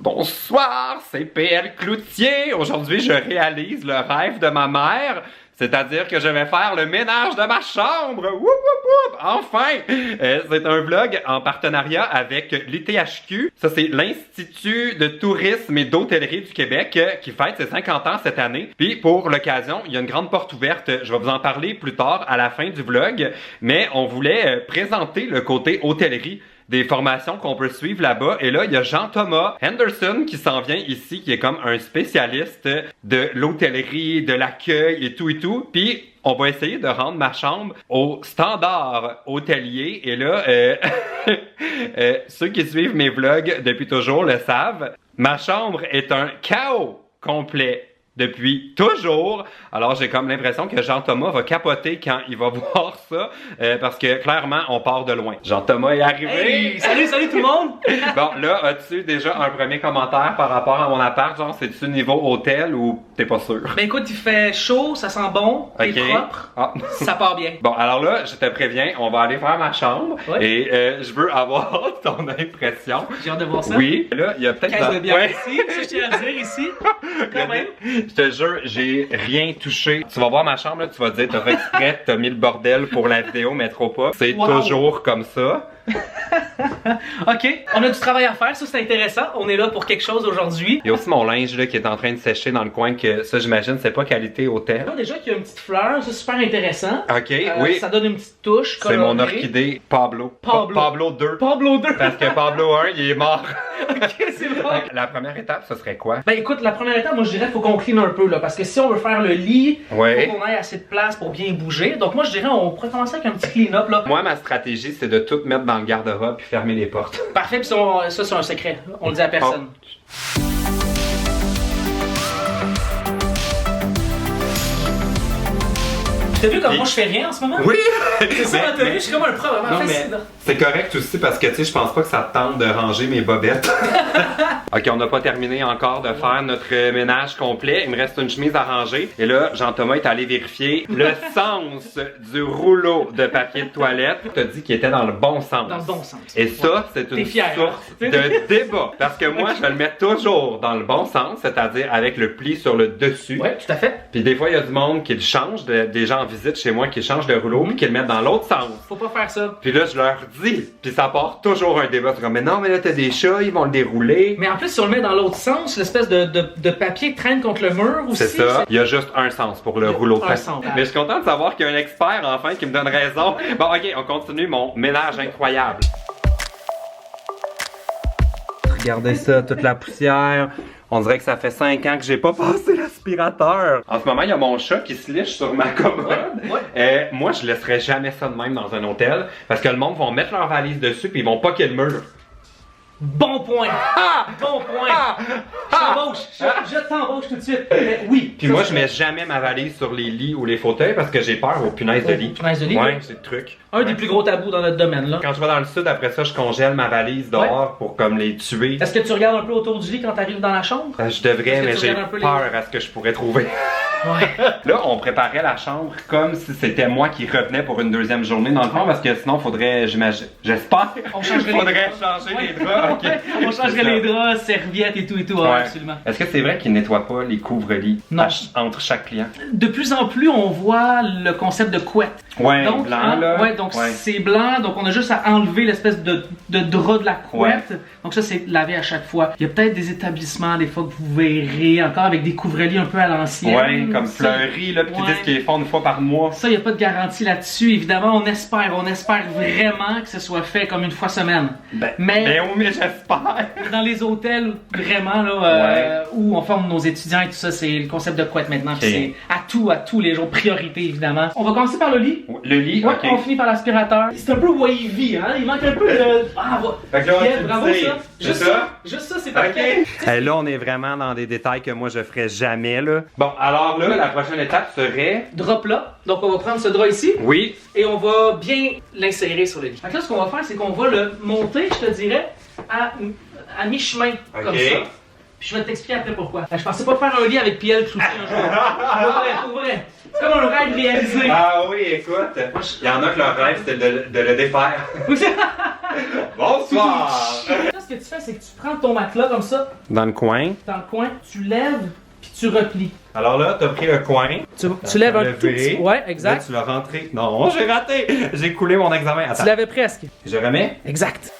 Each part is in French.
Bonsoir, c'est PL Cloutier. Aujourd'hui, je réalise le rêve de ma mère. C'est-à-dire que je vais faire le ménage de ma chambre. Woup, woup, woup. Enfin! C'est un vlog en partenariat avec l'ITHQ. Ça, c'est l'Institut de tourisme et d'hôtellerie du Québec qui fête ses 50 ans cette année. Puis, pour l'occasion, il y a une grande porte ouverte. Je vais vous en parler plus tard à la fin du vlog. Mais on voulait présenter le côté hôtellerie des formations qu'on peut suivre là-bas. Et là, il y a Jean-Thomas Henderson qui s'en vient ici, qui est comme un spécialiste de l'hôtellerie, de l'accueil et tout et tout. Puis, on va essayer de rendre ma chambre au standard hôtelier. Et là, ceux qui suivent mes vlogs depuis toujours le savent. Ma chambre est un chaos complet. Depuis toujours. Alors, j'ai comme l'impression que Jean-Thomas va capoter quand il va voir ça, parce que clairement, on part de loin. Jean-Thomas est arrivé! Hey, salut tout le monde! Bon, là, as-tu déjà un premier commentaire par rapport à mon appart? Genre, c'est-tu niveau hôtel ou t'es pas sûr? Ben écoute, il fait chaud, ça sent bon, c'est propre, ça part bien. Bon, alors là, je te préviens, on va aller faire ma chambre, ouais. Et je veux avoir ton impression. J'ai hâte de voir ça. Oui, là, il y a peut-être... Caisse de bière ici, ça je tiens à le dire ici, quand même. Je te jure, j'ai rien touché. Tu vas voir ma chambre, là, tu vas te dire, t'as fait exprès, t'as mis le bordel pour la vidéo, mais trop pas. C'est toujours comme ça. Ok, on a du travail à faire, ça c'est intéressant. On est là pour quelque chose aujourd'hui. Il y a aussi mon linge là, qui est en train de sécher dans le coin, que ça j'imagine c'est pas qualité hôtel. Là, déjà qu'il y a une petite fleur, c'est super intéressant. Ok, oui. Ça donne une petite touche. C'est mon orchidée Pablo. Pablo 2. Pablo 2. Parce que Pablo 1, il est mort. Ok, c'est bon. La première étape, ce serait quoi? Ben écoute, la première étape, moi je dirais faut qu'on clean un peu là, parce que si on veut faire le lit, ouais, faut qu'on ait assez de place pour bien bouger. Donc moi je dirais on pourrait commencer avec un petit clean-up là. Moi ma stratégie c'est de tout mettre dans le garde-robe puis fermer les portes. Parfait, puis ça c'est un secret, on le dit à personne. Oh. T'as vu comme moi je fais rien en ce moment? Oui! C'est ça, t'as vu, je suis comme un pro vraiment facile. C'est correct aussi parce que tu sais, je pense pas que ça te tente de ranger mes bobettes. Ok, on n'a pas terminé encore de faire notre ménage complet. Il me reste une chemise à ranger. Et là, Jean-Thomas est allé vérifier le sens du rouleau de papier de toilette. Tu as dit qu'il était dans le bon sens. Dans le bon sens. Et ça, c'est une source de débat. Parce que moi, je le mets toujours dans le bon sens, c'est-à-dire avec le pli sur le dessus. Oui, tout à fait. Puis des fois, il y a du monde qui le change, des gens en visite chez moi qui changent le rouleau puis qui le mettent dans l'autre sens. Faut pas faire ça. Puis là, je leur dis, puis ça part toujours un débat. C'est comme, mais non, mais là, t'as des chats, ils vont le dérouler. Mais en plus, si on le met dans l'autre sens, l'espèce de papier traîne contre le mur aussi. C'est ça. Il y a juste un sens pour le rouleau de papier. Mais je suis content de savoir qu'il y a un expert, enfin, qui me donne raison. Bon, ok, on continue mon ménage incroyable. Regardez ça, toute la poussière. On dirait que ça fait 5 ans que j'ai pas passé l'aspirateur. En ce moment, il y a mon chat qui se liche sur ma commode. Ouais. Moi, je laisserais jamais ça de même dans un hôtel parce que le monde va mettre leur valise dessus puis ils vont poquer le mur. Bon point! Ah! Bon point! Je t'embauche tout de suite. Oui. Puis moi, je mets jamais ma valise sur les lits ou les fauteuils parce que j'ai peur aux punaises de lit. Punaises de lit? Ouais, c'est le truc. Un des plus gros tabous dans notre domaine, là. Quand je vais dans le sud, après ça, je congèle ma valise dehors pour comme les tuer. Est-ce que tu regardes un peu autour du lit quand t'arrives dans la chambre? Je devrais, mais j'ai peur à ce que je pourrais trouver. Ouais. Là, on préparait la chambre comme si c'était moi qui revenais pour une deuxième journée dans le fond, parce que sinon, faudrait, j'imagine, j'espère, faudrait changer les draps. Okay. On changerait les draps, serviettes et tout, ouais. Absolument. Est-ce que c'est vrai qu'ils nettoient pas les couvre-lits entre chaque client? De plus en plus, on voit le concept de couette. Ouais, donc, blanc, là. Ouais, donc c'est blanc, donc on a juste à enlever l'espèce de drap de la couette. Ouais. Donc ça, c'est lavé à chaque fois. Il y a peut-être des établissements, des fois, que vous verrez encore avec des couvre-lits un peu à l'ancienne. Ouais, comme Fleury, là, puis qui disent qu'ils font une fois par mois. Ça, il n'y a pas de garantie là-dessus. Évidemment, on espère vraiment que ce soit fait comme une fois semaine. Mais j'espère. Dans les hôtels, vraiment, là, où on forme nos étudiants et tout ça, c'est le concept de couette maintenant. Okay. C'est à tous les jours, priorité, évidemment. On va commencer par le lit. Le lit, ouais, on finit par l'aspirateur. C'est un peu wavy, hein? Il manque un peu de... bravo ça. Juste ça, c'est parfait. Hey, là, on est vraiment dans des détails que moi, je ferais jamais, là. Bon, alors là, la prochaine étape serait... Drap plat. Donc, on va prendre ce drap ici. Oui. Et on va bien l'insérer sur le lit. Donc là, ce qu'on va faire, c'est qu'on va le monter, je te dirais, à mi-chemin, comme ça. Puis je vais t'expliquer après pourquoi. Je pensais pas faire un lit avec Piel Cloutier un jour. Pour vrai. C'est comme un rêve réalisé. Ah oui, écoute, il y en a que leur rêve c'est de le défaire. Bonsoir! Là, ce que tu fais, c'est que tu prends ton matelas comme ça, Dans le coin. dans le coin, tu lèves, puis tu replies. Alors là, t'as pris le coin. Tu lèves un tout petit. Ouais, Là, exact. tu l'as rentré. Non, j'ai raté! J'ai coulé mon examen. Tu Attends. l'avais presque. Je remets. Exact.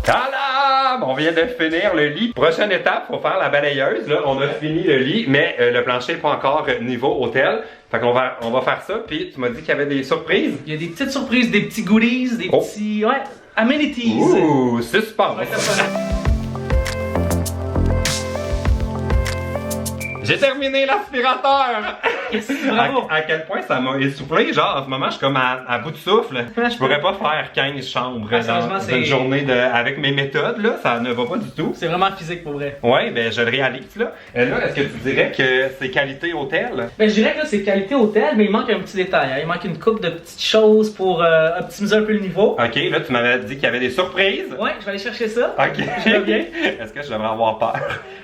Talam! On vient de finir le lit. Prochaine étape, faut faire la balayeuse. Là, on a fini le lit, mais le plancher n'est pas encore niveau hôtel. Fait qu'on va faire ça. Puis tu m'as dit qu'il y avait des surprises. Il y a des petites surprises, des petits goodies, des petits. Ouais, amenities. Ouh, suspense! Ouais, ça va. J'ai terminé l'aspirateur! Yes, bravo. À quel point ça m'a essoufflé, genre en ce moment je suis comme à bout de souffle. Je pourrais pas faire 15 chambres sérieusement, dans une journée avec mes méthodes, là, ça ne va pas du tout. C'est vraiment physique pour vrai. Ouais, ben je le réalise là. Là, est-ce que tu dirais que c'est qualité hôtel? Ben, je dirais que là, c'est qualité hôtel, mais il manque un petit détail. Hein. Il manque une couple de petites choses pour optimiser un peu le niveau. Ok, là tu m'avais dit qu'il y avait des surprises. Ouais, je vais aller chercher ça. Ok. Je reviens. Est-ce que je devrais avoir peur?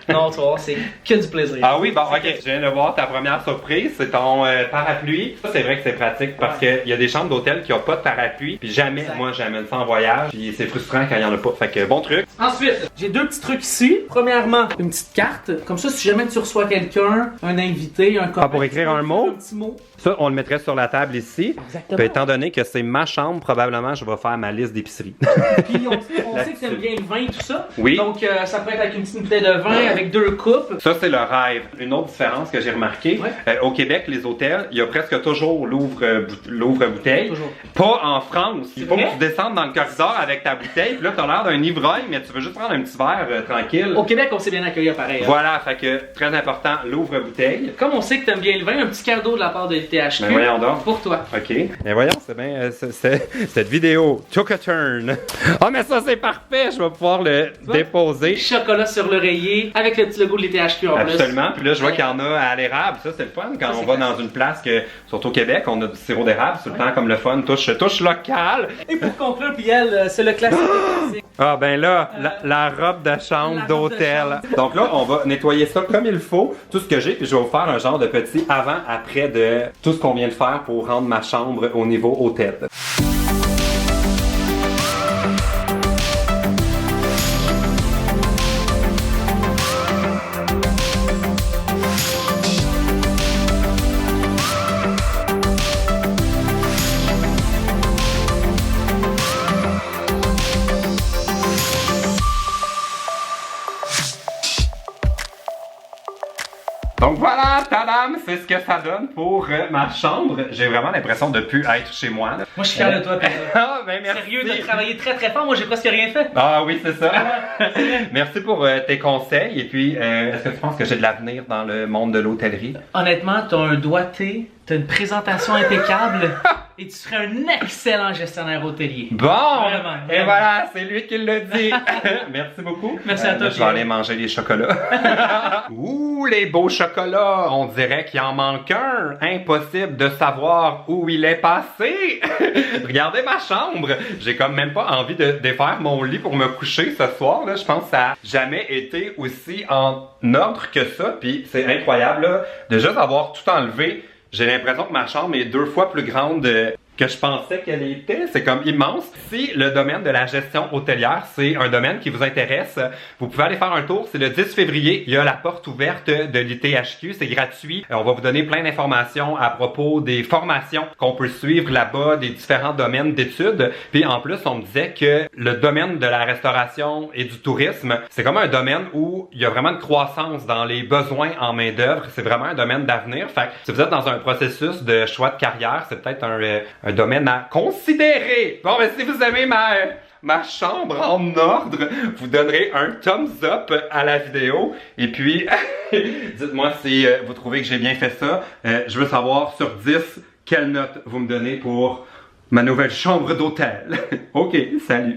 Non, tu vas voir, c'est que du plaisir. Ah oui, bon, ok. Je viens de voir ta première surprise, c'est ton parapluie. Ça, c'est vrai que c'est pratique parce qu'il y a des chambres d'hôtel qui n'ont pas de parapluie. Puis jamais, moi, j'amène ça en voyage. Puis c'est frustrant quand il n'y en a pas. Fait que bon truc. Ensuite, j'ai deux petits trucs ici. Premièrement, une petite carte. Comme ça, si jamais tu reçois quelqu'un, un invité, un copain, pour écrire un mot? Un petit mot. Ça, on le mettrait sur la table ici. Exactement. Puis étant donné que c'est ma chambre, probablement, je vais faire ma liste d'épicerie. Puis on sait que t'aimes bien le vin et tout ça. Oui. Donc, ça peut être avec une petite bouteille de vin, avec 2 coupes. Ça, c'est le rêve. Une autre différence que j'ai remarqué, au Québec, les hôtels, il y a presque toujours l'ouvre-bouteille. Toujours. Pas en France. Il faut vrai? que tu descendes dans le corridor avec ta bouteille, puis là, t'as l'air d'un ivrogne, mais tu veux juste prendre un petit verre tranquille. Au Québec, on s'est bien accueilli pareil. Hein. Voilà, fait que très important, l'ouvre-bouteille. Comme on sait que t'aimes bien le vin, un petit cadeau de la part de THQ. Ben voyons donc. Pour toi. OK. Mais voyons, c'est bien. Cette vidéo took a turn. Ah, mais ça, c'est parfait. Je vais pouvoir le déposer. Chocolat sur l'oreiller avec le petit logo de l'THQ en plus. Absolument. Puis là, je vois qu'il y en a à l'érable. Ça, c'est le fun. Quand on va dans une place que, surtout au Québec, on a du sirop d'érable. C'est tout le temps comme le fun. Touche locale. Et pour conclure, Piel, c'est le classique. Ah, ben là, la robe de chambre d'hôtel. Donc là, on va nettoyer ça comme il faut. Tout ce que j'ai. Puis je vais vous faire un genre de petit avant-après de tout ce qu'on vient de faire pour rendre ma chambre au niveau hôtel. Donc voilà, tadam, c'est ce que ça donne pour ma chambre. J'ai vraiment l'impression de ne plus être chez moi. Moi, je suis fier de toi, Pierre. Ah, ben merci. Sérieux, de travailler très très fort. Moi, j'ai presque rien fait. Ah oui, c'est ça. Merci pour tes conseils. Et puis, est-ce que tu penses que j'ai de l'avenir dans le monde de l'hôtellerie? Honnêtement, t'as un doigté, t'as une présentation impeccable et tu serais un excellent gestionnaire hôtelier. Bon! Vraiment, Et vraiment. voilà, c'est lui qui l'a dit. Merci beaucoup. Merci à toi, Je vais aller manger les chocolats. Ouh, les beaux chocolats! On dirait qu'il en manque un. Impossible de savoir où il est passé. Regardez ma chambre. J'ai comme même pas envie de défaire mon lit pour me coucher ce soir. Là. Je pense que ça n'a jamais été aussi en ordre que ça. Puis c'est incroyable là, de juste avoir tout enlevé. J'ai l'impression que ma chambre est 2 fois plus grande que je pensais qu'elle était. C'est comme immense. Si le domaine de la gestion hôtelière, c'est un domaine qui vous intéresse, vous pouvez aller faire un tour. C'est le 10 février. Il y a la porte ouverte de l'ITHQ. C'est gratuit. On va vous donner plein d'informations à propos des formations qu'on peut suivre là-bas, des différents domaines d'études. Puis en plus, on me disait que le domaine de la restauration et du tourisme, c'est comme un domaine où il y a vraiment une croissance dans les besoins en main-d'œuvre. C'est vraiment un domaine d'avenir. Fait que si vous êtes dans un processus de choix de carrière, c'est peut-être un domaine à considérer. Bon, ben si vous aimez ma chambre en ordre, vous donnerez un thumbs up à la vidéo. Et puis, dites-moi si vous trouvez que j'ai bien fait ça. Je veux savoir sur 10, quelle note vous me donnez pour ma nouvelle chambre d'hôtel. OK, salut!